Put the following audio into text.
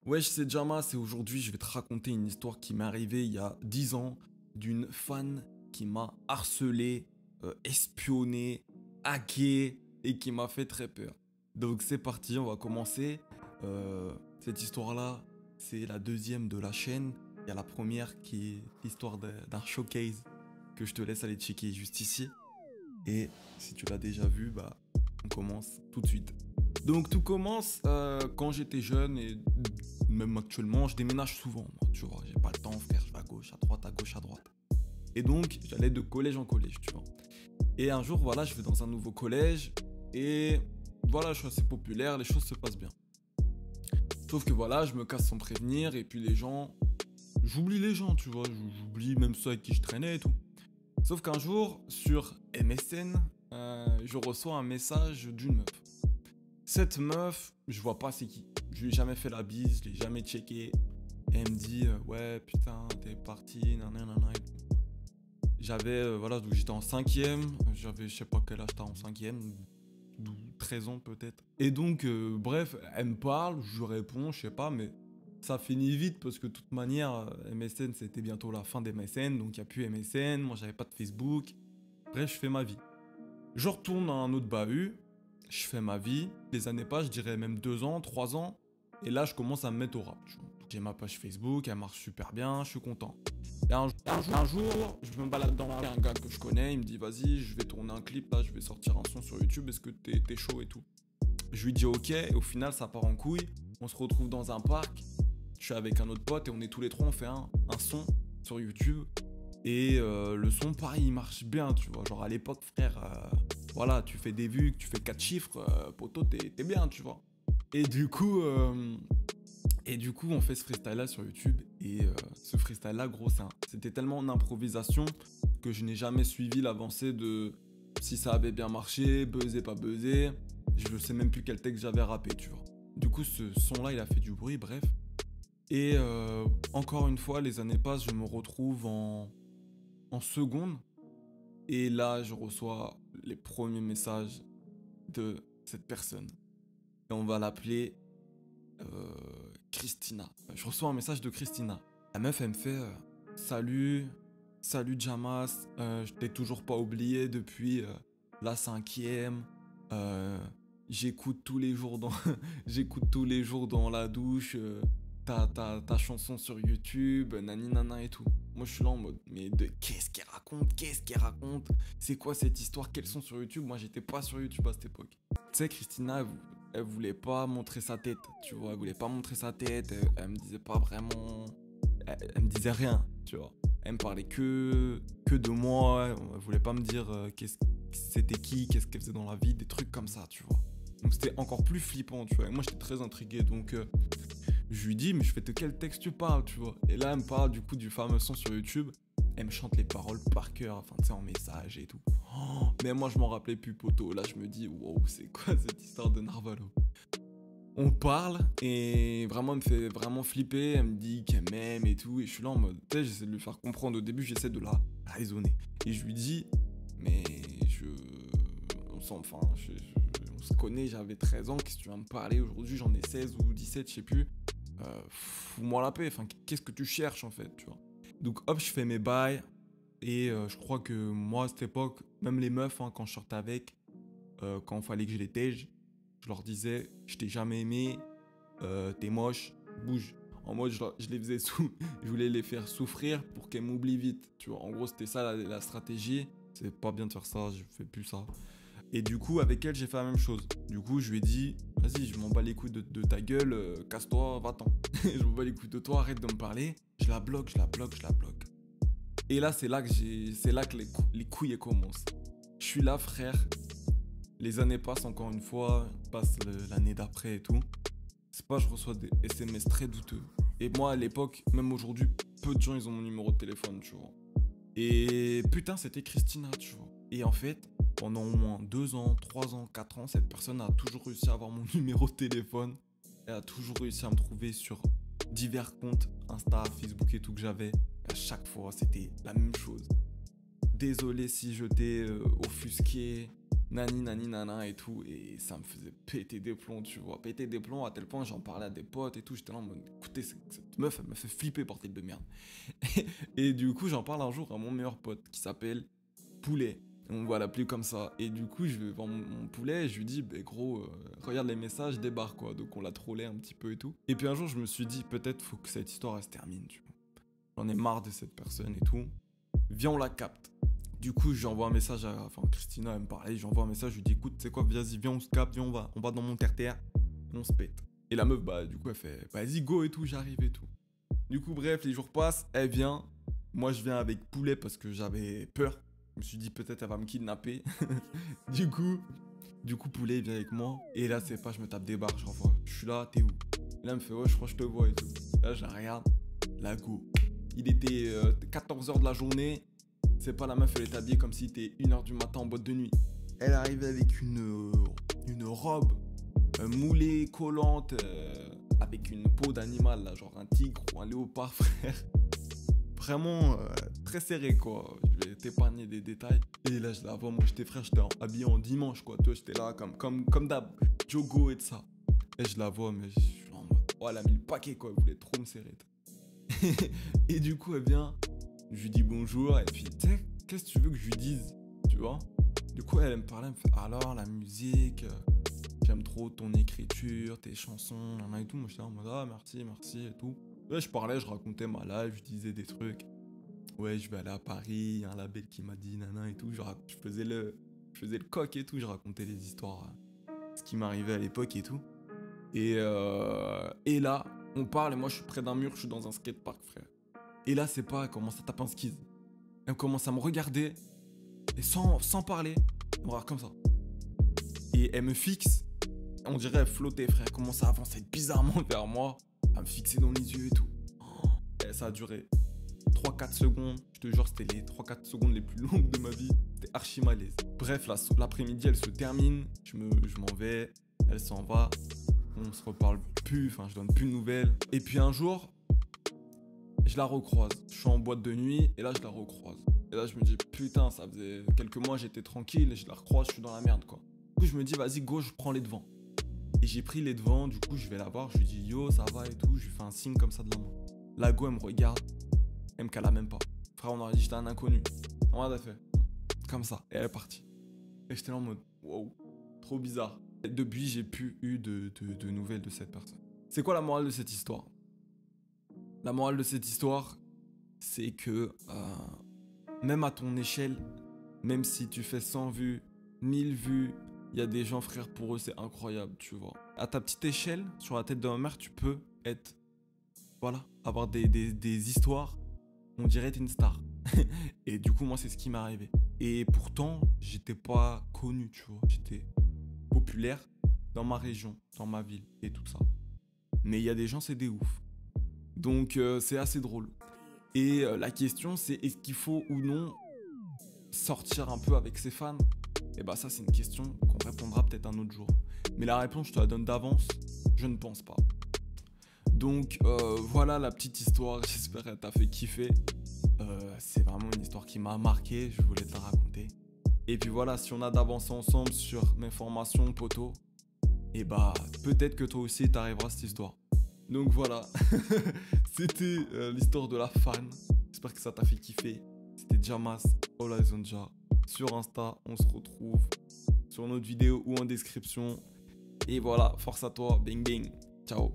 Wesh, c'est Jamas et aujourd'hui je vais te raconter une histoire qui m'est arrivée il y a 10 ans d'une fan qui m'a harcelé, espionné, hacké et qui m'a fait très peur. Donc c'est parti, on va commencer. Cette histoire-là, c'est la deuxième de la chaîne. Il y a la première qui est l'histoire d'un showcase que je te laisse aller checker juste ici. Et si tu l'as déjà vu, bah on commence tout de suite. Donc tout commence quand j'étais jeune et même actuellement, je déménage souvent, moi, tu vois. J'ai pas le temps, frère, je vais à gauche, à gauche, à droite. Et donc, j'allais de collège en collège, tu vois. Et un jour, voilà, je vais dans un nouveau collège et voilà, je suis assez populaire, les choses se passent bien. Sauf que voilà, je me casse sans prévenir et puis les gens, j'oublie les gens, tu vois. J'oublie même ceux avec qui je traînais et tout. Sauf qu'un jour, sur MSN, je reçois un message d'une meuf. Cette meuf, je vois pas c'est qui. Je lui ai jamais fait la bise, je l'ai jamais checké. Et elle me dit, ouais, putain, t'es parti, nanana et tout. J'avais, voilà, donc j'étais en 5ème. J'avais, je sais pas quel âge t'as en 5ème, 13 ans peut-être. Et donc, bref, elle me parle, je réponds, je sais pas, mais ça finit vite parce que de toute manière, MSN, c'était bientôt la fin des MSN, donc il n'y a plus MSN, moi j'avais pas de Facebook. Bref, je fais ma vie. Je retourne à un autre bahut. Je fais ma vie, les années passent, je dirais même 2 ans, 3 ans, et là je commence à me mettre au rap. J'ai ma page Facebook, elle marche super bien, je suis content. Et un jour, je me balade dans la rue, un gars que je connais, il me dit vas-y, je vais tourner un clip, là je vais sortir un son sur YouTube, est-ce que t'es chaud et tout. Je lui dis ok, et au final ça part en couille, on se retrouve dans un parc, je suis avec un autre pote et on est tous les trois, on fait un son sur YouTube. Et le son, pareil, il marche bien, tu vois. Genre à l'époque, frère, voilà, tu fais des vues, tu fais 4 chiffres, poto, t'es bien, tu vois. Et du coup, on fait ce freestyle-là sur YouTube. Et ce freestyle-là, gros, c'était tellement en improvisation que je n'ai jamais suivi l'avancée de si ça avait bien marché, buzzer, pas buzzer. Je sais même plus quel texte j'avais rappé, tu vois. Du coup, ce son-là, il a fait du bruit, bref. Et encore une fois, les années passent, je me retrouve en seconde. Et là, je reçois les premiers messages de cette personne. Et on va l'appeler Christina. Je reçois un message de Christina. La meuf, elle me fait salut Jamas, je t'ai toujours pas oublié depuis la 5ème. J'écoute tous les jours dans j'écoute tous les jours dans la douche ta chanson sur YouTube, nani nana et tout. Moi je suis là en mode, mais de qu'est-ce qu'elle raconte, c'est quoi cette histoire, quels sont sur YouTube. Moi j'étais pas sur YouTube à cette époque. Tu sais, Christina, elle voulait pas montrer sa tête, tu vois, elle voulait pas montrer sa tête, elle me disait pas vraiment, elle me disait rien, tu vois. Elle me parlait que de moi, elle voulait pas me dire c'était qui, qu'est-ce qu'elle faisait dans la vie, des trucs comme ça, tu vois. Donc c'était encore plus flippant, tu vois. Et moi j'étais très intrigué, donc je lui dis, mais je fais de quel texte tu parles, tu vois. Et là, elle me parle du coup du fameux son sur YouTube. Elle me chante les paroles par cœur, enfin, tu sais, en message et tout. Oh, mais moi, je m'en rappelais plus, poto. Là, je me dis, wow, c'est quoi cette histoire de Narvalo? On parle et vraiment, elle me fait vraiment flipper. Elle me dit qu'elle m'aime et tout. Et je suis là en mode, tu sais, j'essaie de lui faire comprendre. Au début, j'essaie de la raisonner. Et je lui dis, mais on se connaît, j'avais 13 ans. Qu'est-ce que tu vas me parler aujourd'hui? J'en ai 16 ou 17, je sais plus. Fous-moi la paix, enfin, qu'est-ce que tu cherches en fait, tu vois. Donc hop, je fais mes bails, et je crois que moi à cette époque, même les meufs, hein, quand je sortais avec, quand il fallait que je les tège, je leur disais, je t'ai jamais aimé, t'es moche, bouge. En mode, je les faisais je voulais les faire souffrir pour qu'elles m'oublient vite, tu vois. En gros, c'était ça la stratégie. C'est pas bien de faire ça, je fais plus ça. Et du coup, avec elle, j'ai fait la même chose. Du coup, je lui ai dit, vas-y, je m'en bats les couilles de ta gueule, casse-toi, va-t'en. Je m'en bats les couilles de toi, arrête de me parler. Je la bloque. Et là, c'est là que les couilles elles commencent. Je suis là, frère. Les années passent encore une fois, passe l'année d'après et tout. C'est pas, je reçois des SMS très douteux. Et moi, à l'époque, même aujourd'hui, peu de gens, ils ont mon numéro de téléphone, tu vois. Et putain, c'était Christina, tu vois. Et en fait, pendant au moins 2 ans, 3 ans, 4 ans, cette personne a toujours réussi à avoir mon numéro de téléphone. Elle a toujours réussi à me trouver sur divers comptes Insta, Facebook et tout que j'avais. À chaque fois, c'était la même chose. Désolé si je t'ai offusqué. nani, nani, nana et tout. Et ça me faisait péter des plombs, tu vois. Péter des plombs à tel point j'en parlais à des potes et tout. J'étais là en mode, écoutez, cette meuf, elle me fait flipper, bordel de merde. Et du coup, j'en parle un jour à mon meilleur pote qui s'appelle Poulet. On va l'appeler comme ça. Et du coup, je vais voir mon poulet et je lui dis, bah, gros, regarde les messages, débarque quoi. Donc on l'a trollé un petit peu et tout. Et puis un jour, je me suis dit, peut-être faut que cette histoire elle se termine, tu vois. J'en ai marre de cette personne et tout. Viens, on la capte. Du coup, j'envoie un message à. Enfin, Christina, elle me parlait. J'envoie un message, je lui dis, écoute, tu sais quoi, vas-y, viens, on se capte, viens, on va dans mon terre-terre. Et on se pète. Et la meuf, bah, du coup, elle fait, vas-y, go et tout, j'arrive et tout. Du coup, bref, les jours passent, elle vient. Moi, je viens avec Poulet parce que j'avais peur. Je me suis dit, peut-être elle va me kidnapper. du coup, Poulet, il vient avec moi. Et là, c'est pas, je me tape des barres, je renvoie. Je suis là, t'es où? Là, elle me fait, ouais, je crois que je te vois et tout. Là, je la regarde. La go. Il était 14h de la journée. C'est pas la meuf, elle est habillée comme si c'était 1h du matin en boîte de nuit. Elle arrivait avec une robe moulée, collante, avec une peau d'animal, là, genre un tigre ou un léopard, frère. Vraiment très serré, quoi. Je vais t'épargner des détails. Et là, je la vois, moi, j'étais habillé en dimanche, quoi. Toi, j'étais là comme d'hab, jogo et de ça. Et je la vois, mais je suis en mode, oh, elle a mis le paquet, quoi. Elle voulait trop me serrer. Et du coup, elle vient. Je lui dis bonjour, et puis, tu sais, qu'est-ce que tu veux que je lui dise, tu vois? Du coup, elle me parlait, elle me fait, alors, la musique, j'aime trop ton écriture, tes chansons, et tout. Moi, j'étais en mode, ah, merci, et tout. Là, je parlais, je racontais ma life, je disais des trucs. Ouais, je vais aller à Paris, il y a un label qui m'a dit, nana, et tout. Je faisais le coq et tout, je racontais les histoires, ce qui m'arrivait à l'époque et tout. Et là, on parle, et moi, je suis près d'un mur, je suis dans un skatepark, frère. Et là, c'est pas, elle commence à taper un skis. Elle commence à me regarder, et sans parler, elle me regarde comme ça. Et elle me fixe, on dirait elle flottait, frère. Elle commence à avancer bizarrement vers moi, à me fixer dans les yeux et tout. Et ça a duré 3-4 secondes. Je te jure, c'était les 3-4 secondes les plus longues de ma vie. C'était archi malaise. Bref, l'après-midi, elle se termine. Je m'en vais, elle s'en va. On se reparle plus, enfin, je donne plus de nouvelles. Et puis un jour, je la recroise. Je suis en boîte de nuit et là, je la recroise. Et là, je me dis, putain, ça faisait quelques mois, j'étais tranquille et je la recroise, je suis dans la merde, quoi. Du coup, je me dis, vas-y, go, je prends les devants. Et j'ai pris les devants, du coup, je vais la voir, je lui dis, yo, ça va et tout. Je lui fais un signe comme ça de la main. La go, elle me regarde, elle me cala même pas. Frère, on aurait dit, j'étais un inconnu. On a fait comme ça, et elle est partie. Et j'étais là en mode, wow, trop bizarre. Et depuis, j'ai plus eu de nouvelles de cette personne. C'est quoi la morale de cette histoire? La morale de cette histoire, c'est que même à ton échelle, même si tu fais 100 vues, 1000 vues, il y a des gens, frère, pour eux, c'est incroyable, tu vois. À ta petite échelle, sur la tête de ma mère, tu peux être, voilà, avoir des histoires, on dirait être une star. Et du coup, moi, c'est ce qui m'est arrivé. Et pourtant, j'étais pas connu, tu vois. J'étais populaire dans ma région, dans ma ville et tout ça. Mais il y a des gens, c'est des ouf. Donc, c'est assez drôle. Et la question, c'est est-ce qu'il faut ou non sortir un peu avec ses fans? Et bah ça, c'est une question qu'on répondra peut-être un autre jour. Mais la réponse, je te la donne d'avance, je ne pense pas. Donc, voilà la petite histoire. J'espère qu'elle t'a fait kiffer. C'est vraiment une histoire qui m'a marqué, je voulais te la raconter. Et puis voilà, si on a d'avancer ensemble sur mes formations, poteau, et bah peut-être que toi aussi t'arriveras à cette histoire. Donc voilà, c'était l'histoire de la fan. J'espère que ça t'a fait kiffer. C'était Jamas, All Eyes on Ja. Sur Insta, on se retrouve sur notre vidéo ou en description. Et voilà, force à toi, bing bing, ciao.